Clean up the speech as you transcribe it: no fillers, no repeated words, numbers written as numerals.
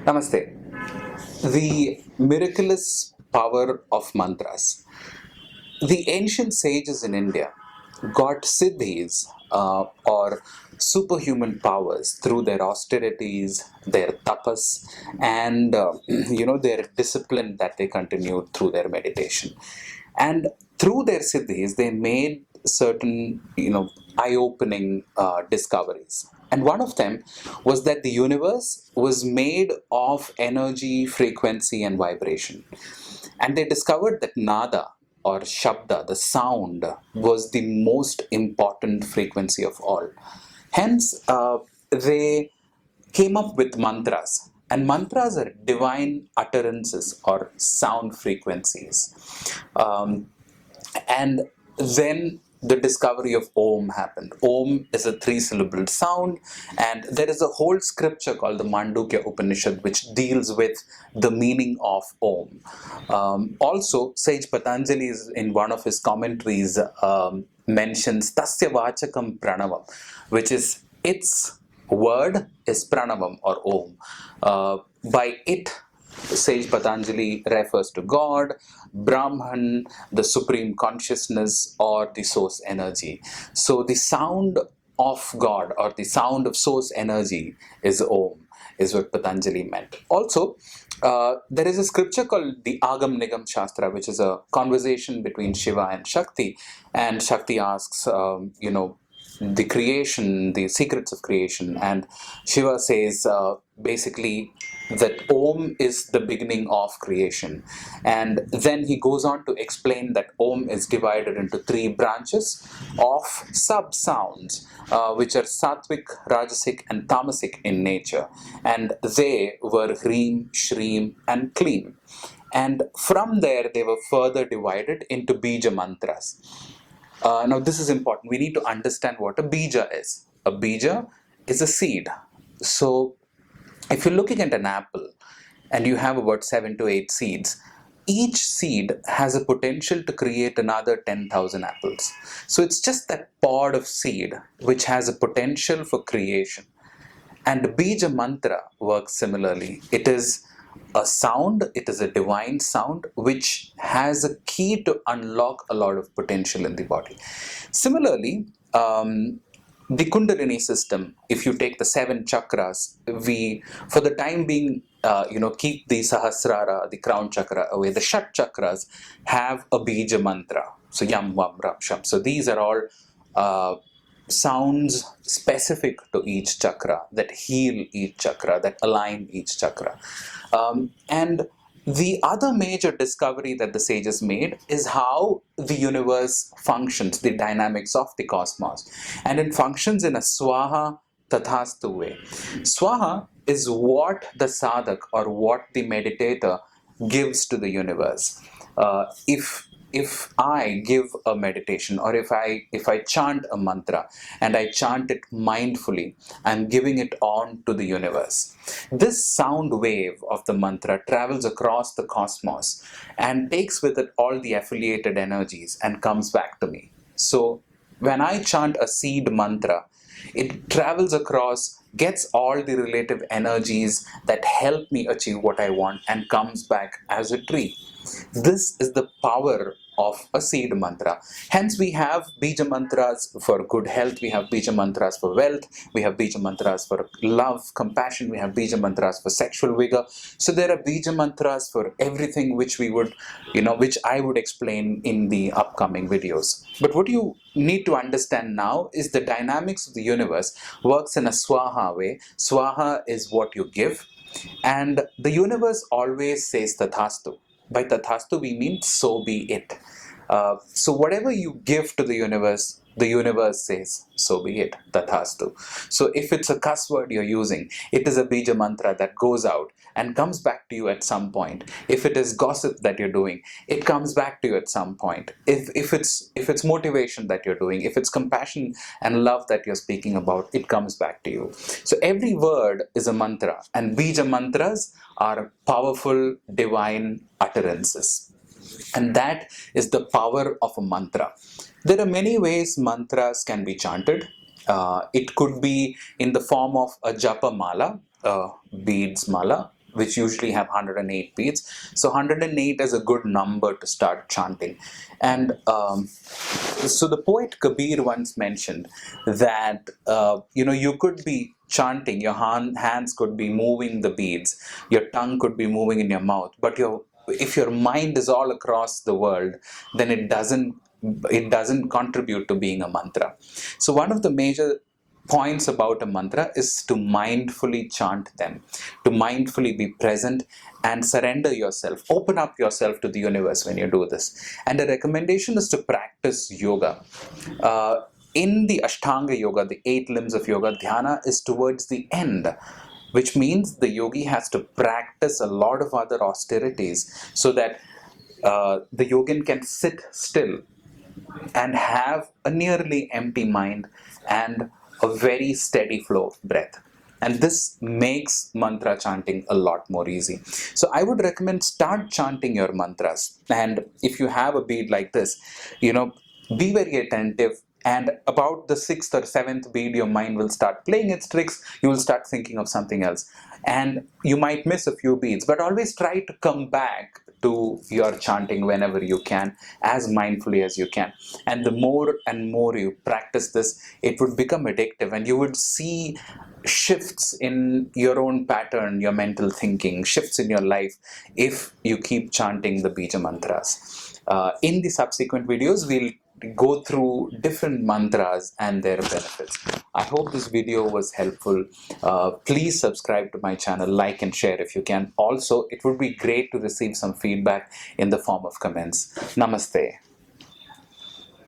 Namaste. The miraculous power of mantras. The ancient sages in India got siddhis or superhuman powers through their austerities, their tapas, and their discipline that they continued through their meditation. And through their siddhis, they made certain eye-opening discoveries. And one of them was that the universe was made of energy, frequency, and vibration. And they discovered that nada or shabda, the sound, was the most important frequency of all. Hence, they came up with mantras. And mantras are divine utterances or sound frequencies. And then the discovery of Om happened. Om is a three-syllabled sound, and there is a whole scripture called the Mandukya Upanishad which deals with the meaning of Om. Also, Sage Patanjali is in one of his commentaries mentions Tasya Vachakam Pranavam, which is its word is Pranavam or Om. By it, Sage Patanjali refers to God, Brahman, the supreme consciousness, or the source energy. So the sound of God or the sound of source energy is Om, is what Patanjali meant. Also, there is a scripture called the Agam Nigam Shastra, which is a conversation between Shiva and Shakti asks, the creation, the secrets of creation, and Shiva says basically that Om is the beginning of creation. And then he goes on to explain that Om is divided into three branches of sub-sounds, which are Sattvic, Rajasic, and Tamasic in nature. And they were Hreem, Shreem, and Kleem. And from there, they were further divided into Bija mantras. Now, this is important. We need to understand what a bija is. A bija is a seed. So, if you're looking at an apple and you have about 7 to 8 seeds, each seed has a potential to create another 10,000 apples. So, it's just that pod of seed which has a potential for creation. And bija mantra works similarly. It is a sound, it is a divine sound which has a key to unlock a lot of potential in the body. Similarly, the Kundalini system, if you take the 7 chakras, we, for the time being, keep the Sahasrara, the crown chakra away. The Shat chakras have a bija mantra. So Yam, Vam, Ram, Sham. So these are all sounds specific to each chakra, that heal each chakra, that align each chakra. And the other major discovery that the sages made is how the universe functions, the dynamics of the cosmos. And it functions in a Swaha Tathastu way. Swaha is what the sadhak or what the meditator gives to the universe. If I give a meditation or if I chant a mantra and I chant it mindfully, I'm giving it on to the universe. This sound wave of the mantra travels across the cosmos and takes with it all the affiliated energies and comes back to me. So when I chant a seed mantra, it travels across, gets all the relative energies that help me achieve what I want and comes back as a tree. This is the power of a seed mantra. Hence, we have bija mantras for good health, we have bija mantras for wealth, we have bija mantras for love, compassion, we have bija mantras for sexual vigor. So there are bija mantras for everything which we would, which I would explain in the upcoming videos. But what you need to understand now is the dynamics of the universe works in a swaha way. Swaha is what you give, and the universe always says tathastu. By tathastu we mean so be it. So whatever you give to the universe says so be it, tathastu. So if it's a cuss word you're using, it is a bija mantra that goes out and comes back to you at some point. If it is gossip that you're doing, it comes back to you at some point. If it's motivation that you're doing, if it's compassion and love that you're speaking about, it comes back to you. So every word is a mantra, and bija mantras are powerful divine utterances. And that is the power of a mantra. There are many ways mantras can be chanted. It could be in the form of a japa mala, beads mala, which usually have 108 beats. So 108 is a good number to start chanting. And so the poet Kabir once mentioned that you could be chanting, your hands could be moving the beads, your tongue could be moving in your mouth, but if your mind is all across the world, then it doesn't contribute to being a mantra. So one of the major points about a mantra is to mindfully chant them, to mindfully be present and surrender yourself, open up yourself to the universe when you do this. And the recommendation is to practice yoga. In the Ashtanga Yoga, the 8 limbs of yoga, dhyana is towards the end, which means the yogi has to practice a lot of other austerities so that the yogin can sit still and have a nearly empty mind and a very steady flow of breath. And this makes mantra chanting a lot more easy. So I would recommend start chanting your mantras. And if you have a bead like this, be very attentive. And about the 6th or 7th bead, your mind will start playing its tricks. You will start thinking of something else. And you might miss a few beads, but always try to come back to your chanting whenever you can, as mindfully as you can. And the more and more you practice this, it would become addictive, and you would see shifts in your own pattern, your mental thinking, shifts in your life if you keep chanting the Bija mantras. In the subsequent videos, we'll go through different mantras and their benefits. I hope this video was helpful. Please subscribe to my channel, like and share if you can. Also, it would be great to receive some feedback in the form of comments. Namaste.